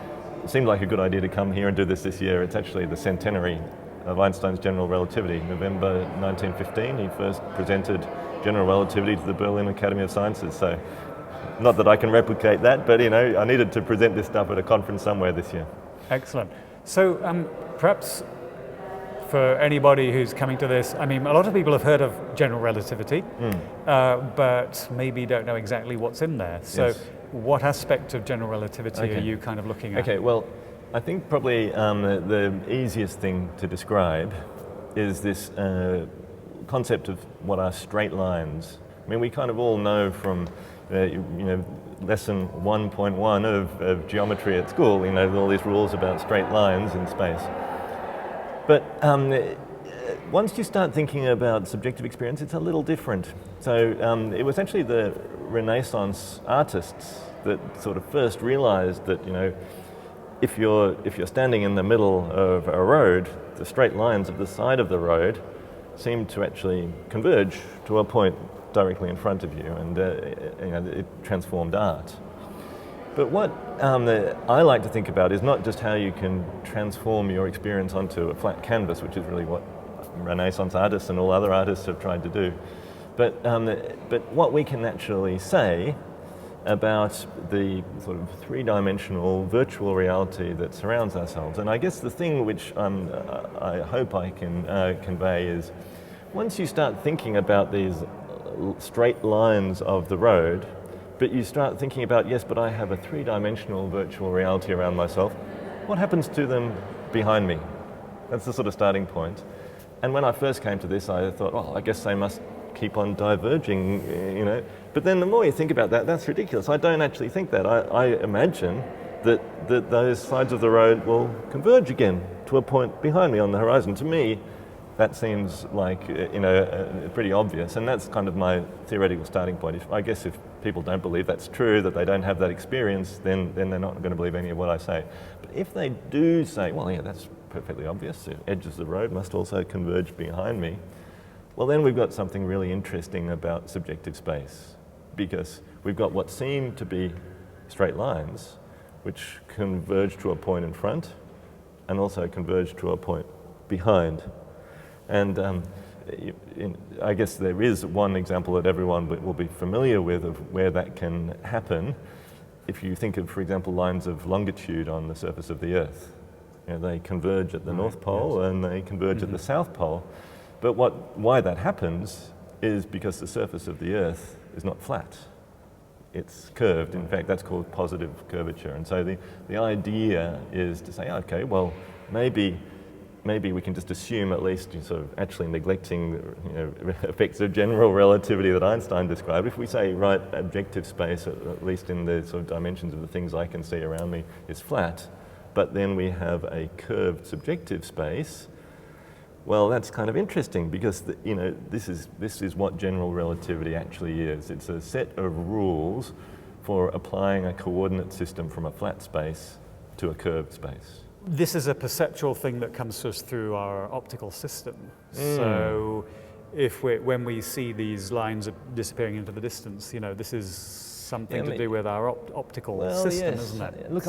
seemed like a good idea to come here and do this year, it's actually the centenary of Einstein's general relativity. November 1915, he first presented general relativity to the Berlin Academy of Sciences. So, not that I can replicate that, but I needed to present this stuff at a conference somewhere this year. Excellent. So perhaps for anybody who's coming to this, I mean, a lot of people have heard of general relativity, but maybe don't know exactly what's in there. So what aspect of general relativity are you kind of looking at? Okay, well, I think probably the easiest thing to describe is this concept of what are straight lines. I mean, we kind of all know from lesson 1.1 of geometry at school, all these rules about straight lines in space. But once you start thinking about subjective experience, it's a little different. So it was actually the Renaissance artists that sort of first realized that, if you're standing in the middle of a road, the straight lines of the side of the road seem to actually converge to a point directly in front of you, and it transformed art. But what I like to think about is not just how you can transform your experience onto a flat canvas, which is really what Renaissance artists and all other artists have tried to do, but what we can actually say about the sort of three-dimensional virtual reality that surrounds ourselves. And I guess the thing which I hope I can convey is, once you start thinking about these straight lines of the road, but you start thinking about, yes, but I have a three-dimensional virtual reality around myself, what happens to them behind me? That's the sort of starting point. And when I first came to this, I thought, well, I guess they must keep on diverging, But then the more you think about that, that's ridiculous. I don't actually think that. I imagine that those sides of the road will converge again to a point behind me on the horizon. To me, that seems like pretty obvious, and that's kind of my theoretical starting point. I guess if people don't believe that's true, that they don't have that experience, then they're not going to believe any of what I say. But if they do say, well, yeah, that's perfectly obvious, the edges of the road must also converge behind me, well, then we've got something really interesting about subjective space, because we've got what seem to be straight lines, which converge to a point in front, and also converge to a point behind. And I guess there is one example that everyone will be familiar with of where that can happen. If you think of, for example, lines of longitude on the surface of the Earth, they converge at the North Pole and they converge at the South Pole. But why that happens is because the surface of the Earth is not flat. It's curved. In fact, that's called positive curvature. And so the idea is to say, okay, well, maybe we can just assume, at least sort of actually neglecting the effects of general relativity that Einstein described. If we say, right, objective space, at least in the sort of dimensions of the things I can see around me, is flat, but then we have a curved subjective space, well, that's kind of interesting, because this is what general relativity actually is. It's a set of rules for applying a coordinate system from a flat space to a curved space. This is a perceptual thing that comes to us through our optical system. So when we see these lines disappearing into the distance, this is something to do with our optical system, isn't it? Look,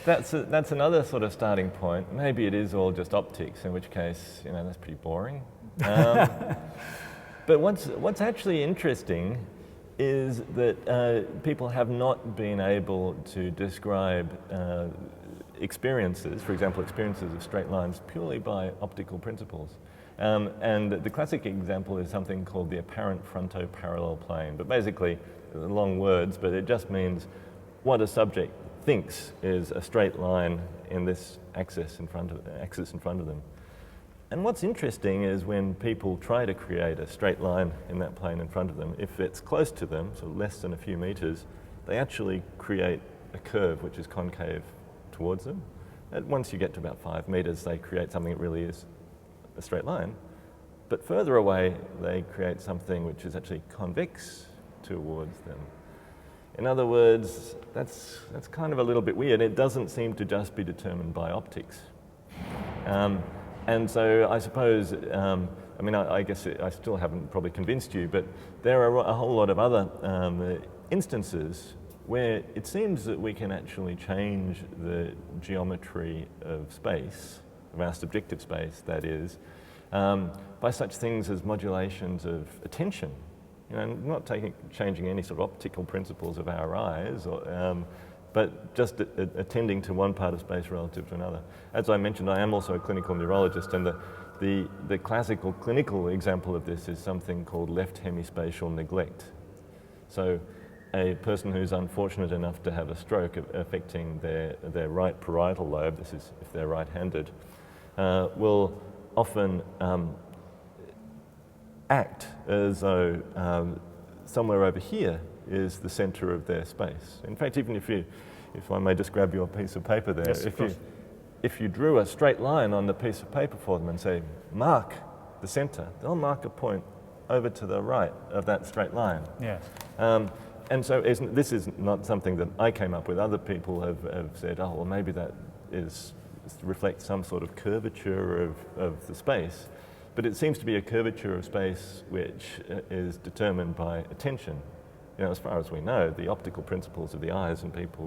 that's another sort of starting point. Maybe it is all just optics, in which case, that's pretty boring. But what's actually interesting is that people have not been able to describe experiences, for example, experiences of straight lines, purely by optical principles. And the classic example is something called the apparent frontoparallel plane. But basically, long words, but it just means what a subject thinks is a straight line in this axis in front of them. And what's interesting is when people try to create a straight line in that plane in front of them, if it's close to them, so less than a few meters, they actually create a curve which is concave towards them. And once you get to about 5 meters, they create something that really is a straight line. But further away, they create something which is actually convex towards them. In other words, that's kind of a little bit weird. It doesn't seem to just be determined by optics. And so I suppose, I guess I still haven't probably convinced you, but there are a whole lot of other instances where it seems that we can actually change the geometry of space, of our subjective space, that is, by such things as modulations of attention. Not changing any sort of optical principles of our eyes, but just attending to one part of space relative to another. As I mentioned, I am also a clinical neurologist, and the classical clinical example of this is something called left hemispatial neglect. So a person who's unfortunate enough to have a stroke affecting their right parietal lobe, this is if they're right-handed, will often act as though somewhere over here is the center of their space. In fact, even if I may just grab your piece of paper there, yes, if you drew a straight line on the piece of paper for them and say, mark the center, they'll mark a point over to the right of that straight line. Yes. And so this is not something that I came up with. Other people have said, oh, well, maybe that reflects some sort of curvature of the space. But it seems to be a curvature of space which is determined by attention. You know, as far as we know, the optical principles of the eyes in people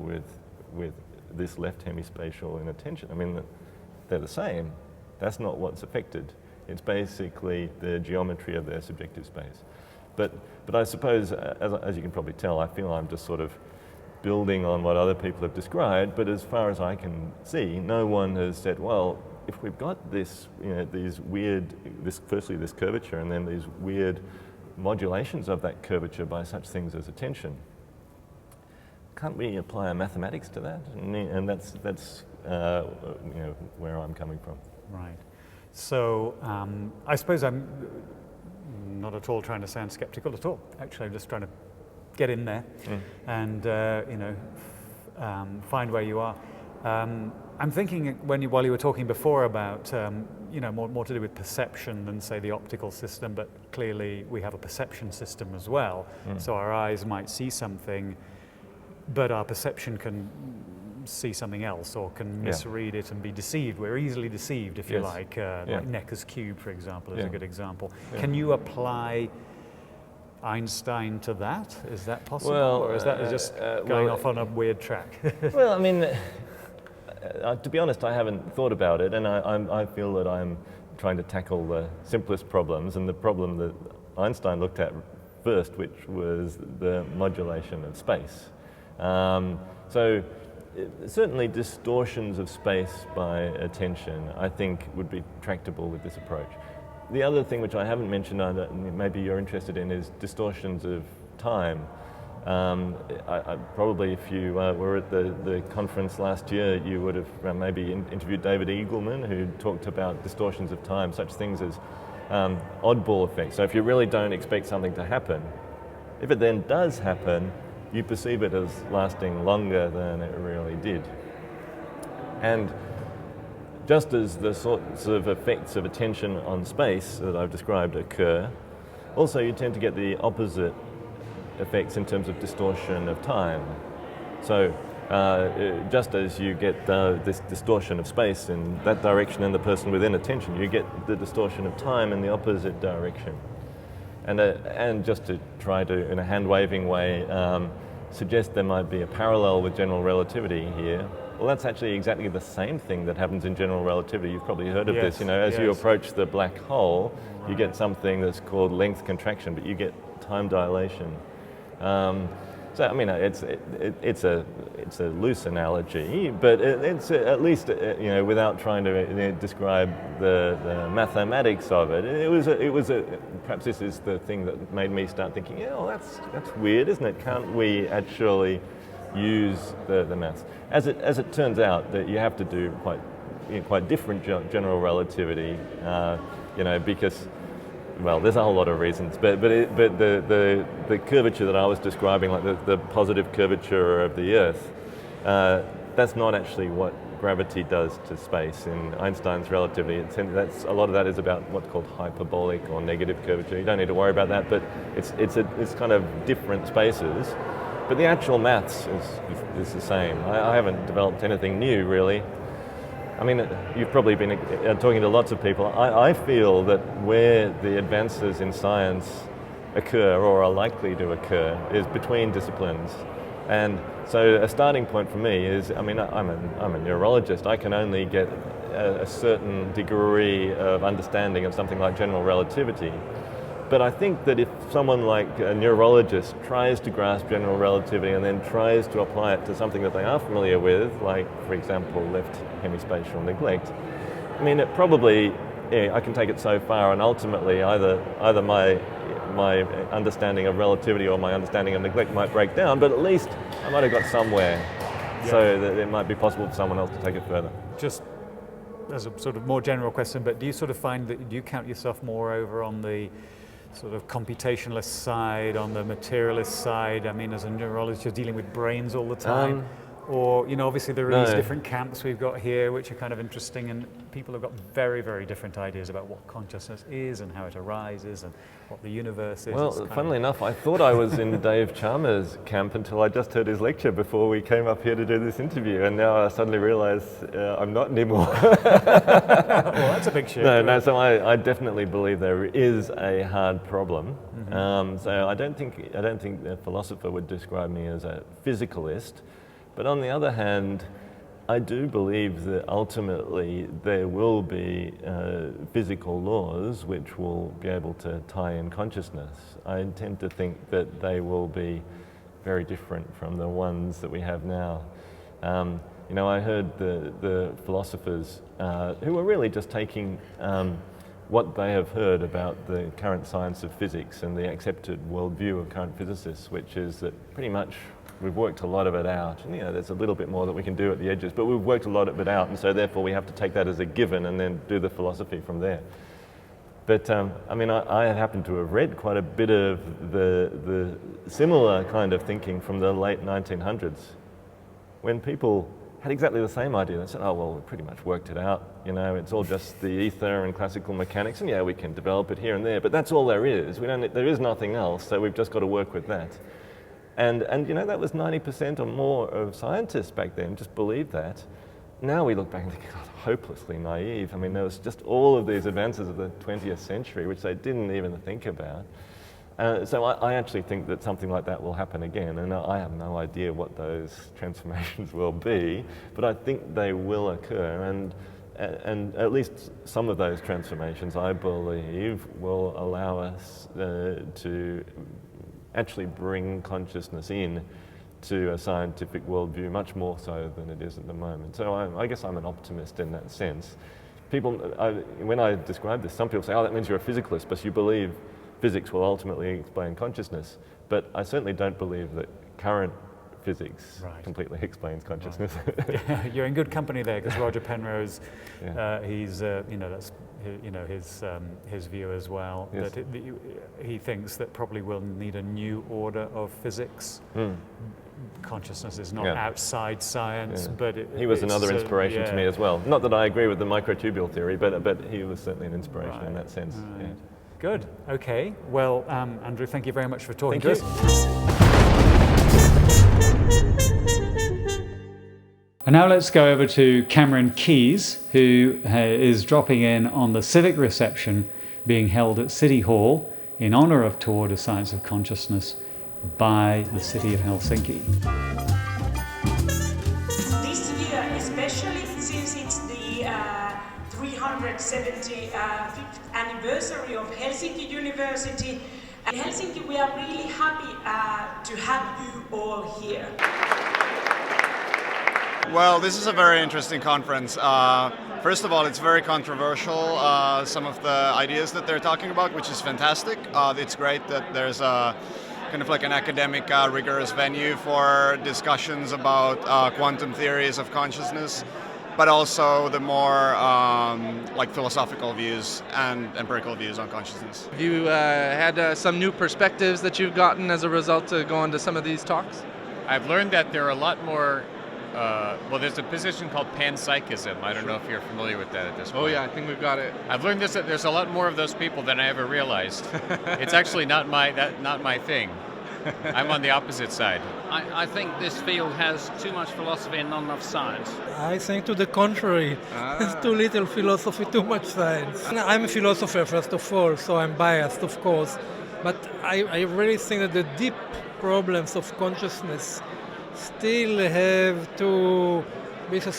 with this left hemispatial inattention, I mean, they're the same. That's not what's affected. It's basically the geometry of their subjective space. But I suppose, as you can probably tell, I feel I'm just sort of building on what other people have described, but as far as I can see, no one has said, well, if we've got this, you know, these weird, firstly this curvature and then these weird modulations of that curvature by such things as attention, can't we apply a mathematics to that? And that's you know, where I'm coming from. Right. So I suppose I'm not at all trying to sound skeptical at all. Actually, I'm just trying to get in there and you know, find where you are. I'm thinking while you were talking before about you know, more to do with perception than say the optical system, but clearly we have a perception system as well. So our eyes might see something, but our perception can see something else or can misread it and be deceived. We're easily deceived, if you like. Like Necker's cube, for example, is a good example. Can you apply Einstein to that? Is that possible? Well, or is that just going off on a weird track? Well, I mean, to be honest, I haven't thought about it, and I feel that I'm trying to tackle the simplest problems, and the problem that Einstein looked at first, which was the modulation of space. So certainly distortions of space by attention, I think, would be tractable with this approach. The other thing which I haven't mentioned, maybe you're interested in, is distortions of time. Probably if you were at the conference last year, you would have maybe interviewed David Eagleman, who talked about distortions of time, such things as oddball effects. So if you really don't expect something to happen, if it then does happen, you perceive it as lasting longer than it really did. And just as the sorts of effects of attention on space that I've described occur, also you tend to get the opposite effects in terms of distortion of time. So just as you get this distortion of space in that direction in the person within attention, you get the distortion of time in the opposite direction. And just to try to, in a hand-waving way, suggest there might be a parallel with general relativity here. Well, that's actually exactly the same thing that happens in general relativity. You've probably heard of this. You know, as you approach the black hole, you get something that's called length contraction, but you get time dilation. So I mean, it's a loose analogy, but it's at least you know, without trying to describe the mathematics of it. It was perhaps this is the thing that made me start thinking, yeah, well, that's weird, isn't it? Can't we actually use the maths? As it turns out, that you have to do quite different general relativity, you know, because, well, there's a whole lot of reasons, but the curvature that I was describing, like the positive curvature of the Earth, that's not actually what gravity does to space in Einstein's relativity. That's a lot of that is about what's called hyperbolic or negative curvature. You don't need to worry about that, but it's kind of different spaces. But the actual maths is the same. I haven't developed anything new, really. I mean, you've probably been talking to lots of people. I feel that where the advances in science occur or are likely to occur is between disciplines. And so a starting point for me is, I mean, I'm a neurologist. I can only get a certain degree of understanding of something like general relativity. But I think that if someone like a neurologist tries to grasp general relativity and then tries to apply it to something that they are familiar with, like, for example, left hemispatial neglect, I mean, it probably I can take it so far, and ultimately either my understanding of relativity or my understanding of neglect might break down, but at least I might have got somewhere. Yeah. So that it might be possible for someone else to take it further. Just as a sort of more general question, but do you sort of find that, do you count yourself more over on the sort of computationalist side, on the materialist side? I mean, as a neurologist, you're dealing with brains all the time. Or, obviously there are these different camps we've got here, which are kind of interesting, and people have got very, very different ideas about what consciousness is and how it arises and what the universe is. Well, funnily enough, I thought I was in Dave Chalmers' camp until I just heard his lecture before we came up here to do this interview, and now I suddenly realise I'm not anymore. Well, that's a big shift. No, so I definitely believe there is a hard problem. Mm-hmm. So I don't think a philosopher would describe me as a physicalist. But on the other hand, I do believe that ultimately there will be physical laws which will be able to tie in consciousness. I tend to think that they will be very different from the ones that we have now. I heard the philosophers who were really just taking what they have heard about the current science of physics and the accepted worldview of current physicists, which is that pretty much we've worked a lot of it out, and there's a little bit more that we can do at the edges, but we've worked a lot of it out, and so therefore we have to take that as a given and then do the philosophy from there. But I happen to have read quite a bit of the similar kind of thinking from the late 1900s, when people had exactly the same idea. They said, oh, well, we pretty much worked it out, it's all just the ether and classical mechanics, and we can develop it here and there, but that's all there is. There is nothing else, so we've just got to work with that. And that was 90% or more of scientists back then just believed that. Now we look back and think, God, hopelessly naive. I mean, there was just all of these advances of the 20th century which they didn't even think about. So I actually think that something like that will happen again, and I have no idea what those transformations will be, but I think they will occur, and at least some of those transformations, I believe, will allow us to actually bring consciousness in to a scientific worldview, much more so than it is at the moment. So I guess I'm an optimist in that sense. When I describe this, some people say, oh, that means you're a physicalist, but you believe physics will ultimately explain consciousness. But I certainly don't believe that current physics completely explains consciousness. Right. You're in good company there, because Roger Penrose, he's that's his view as well. Yes. That he thinks that probably we'll need a new order of physics. Consciousness is not outside science, but he was another inspiration to me as well. Not that I agree with the microtubule theory, but he was certainly an inspiration in that sense. Right. Yeah. Good. Okay. Well, Andrew, thank you very much for talking to us. And now let's go over to Cameron Keyes, who is dropping in on the civic reception being held at City Hall in honour of Toward a Science of Consciousness by the city of Helsinki. This year, especially since it's the 375th anniversary of Helsinki University, in Helsinki we are really happy to have you all here. Well, this is a very interesting conference. First of all, it's very controversial, some of the ideas that they're talking about, which is fantastic. It's great that there's kind of like an academic, rigorous venue for discussions about quantum theories of consciousness, but also the more like philosophical views and empirical views on consciousness. Have you had some new perspectives that you've gotten as a result of going to some of these talks? I've learned that there are a lot more there's a position called panpsychism. I don't know if you're familiar with that at this point. Oh yeah, I think we've got it. I've learned this, that there's a lot more of those people than I ever realized. It's actually not my thing. I'm on the opposite side. I think this field has too much philosophy and not enough science. I think to the contrary. It's too little philosophy, too much science. I'm a philosopher, first of all, so I'm biased, of course. But I really think that the deep problems of consciousness still have to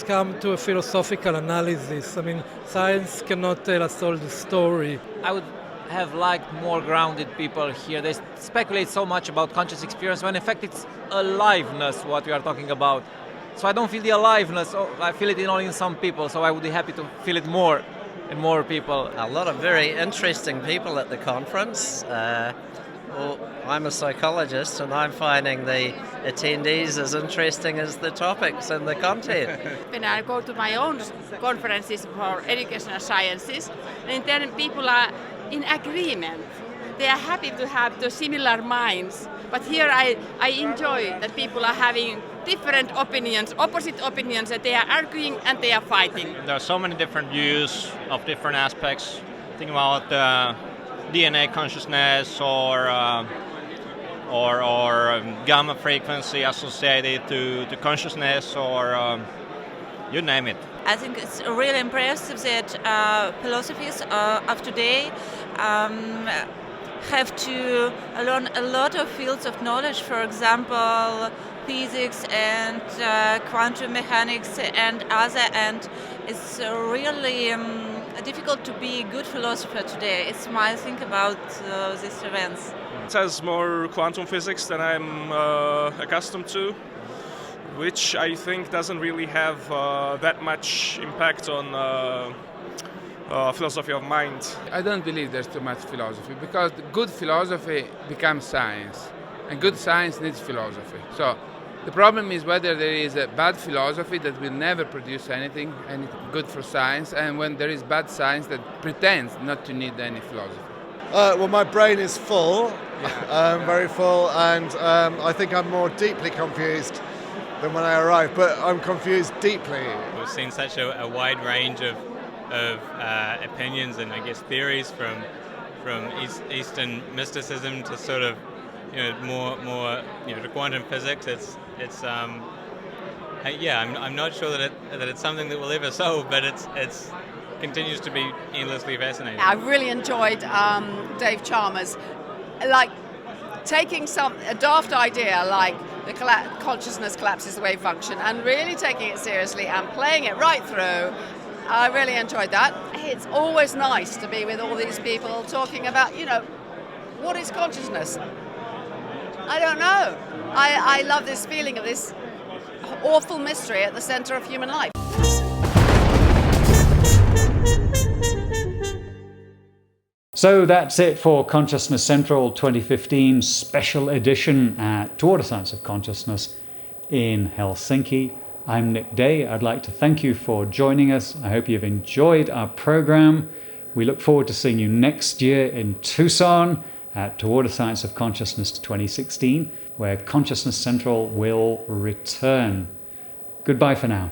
come to a philosophical analysis. I mean, science cannot tell us all the story. I would have liked more grounded people here. They speculate so much about conscious experience when in fact it's aliveness what we are talking about. So I don't feel the aliveness, I feel it only in some people, so I would be happy to feel it more and more people. A lot of very interesting people at the conference. Well, I'm a psychologist and I'm finding the attendees as interesting as the topics and the content. When I go to my own conferences for educational sciences, and then people are in agreement. They are happy to have the similar minds. But here I enjoy that people are having different opinions, opposite opinions, that they are arguing and they are fighting. There are so many different views of different aspects. Think about DNA consciousness or gamma frequency associated to consciousness or you name it. I think it's really impressive that philosophies of today have to learn a lot of fields of knowledge, for example, physics and quantum mechanics and other, and it's really difficult to be a good philosopher today. It's my think about these events. It has more quantum physics than I'm accustomed to, which I think doesn't really have that much impact on philosophy of mind. I don't believe there's too much philosophy because good philosophy becomes science and good science needs philosophy. So the problem is whether there is a bad philosophy that will never produce anything good for science, and when there is bad science that pretends not to need any philosophy. Well, my brain is full, very full, and I think I'm more deeply confused than when I arrived, but I'm confused deeply. We've seen such a wide range of opinions and I guess theories from Eastern mysticism to sort of more to quantum physics. I'm not sure that it's something that we'll ever solve, but it's continues to be endlessly fascinating. I really enjoyed Dave Chalmers, like taking a daft idea like the consciousness collapses the wave function and really taking it seriously and playing it right through. I really enjoyed that. It's always nice to be with all these people talking about, what is consciousness? I don't know. I love this feeling of this awful mystery at the center of human life. So that's it for Consciousness Central 2015 special edition at Toward a Science of Consciousness in Helsinki. I'm Nick Day. I'd like to thank you for joining us. I hope you've enjoyed our program. We look forward to seeing you next year in Tucson at Toward a Science of Consciousness 2016, where Consciousness Central will return. Goodbye for now.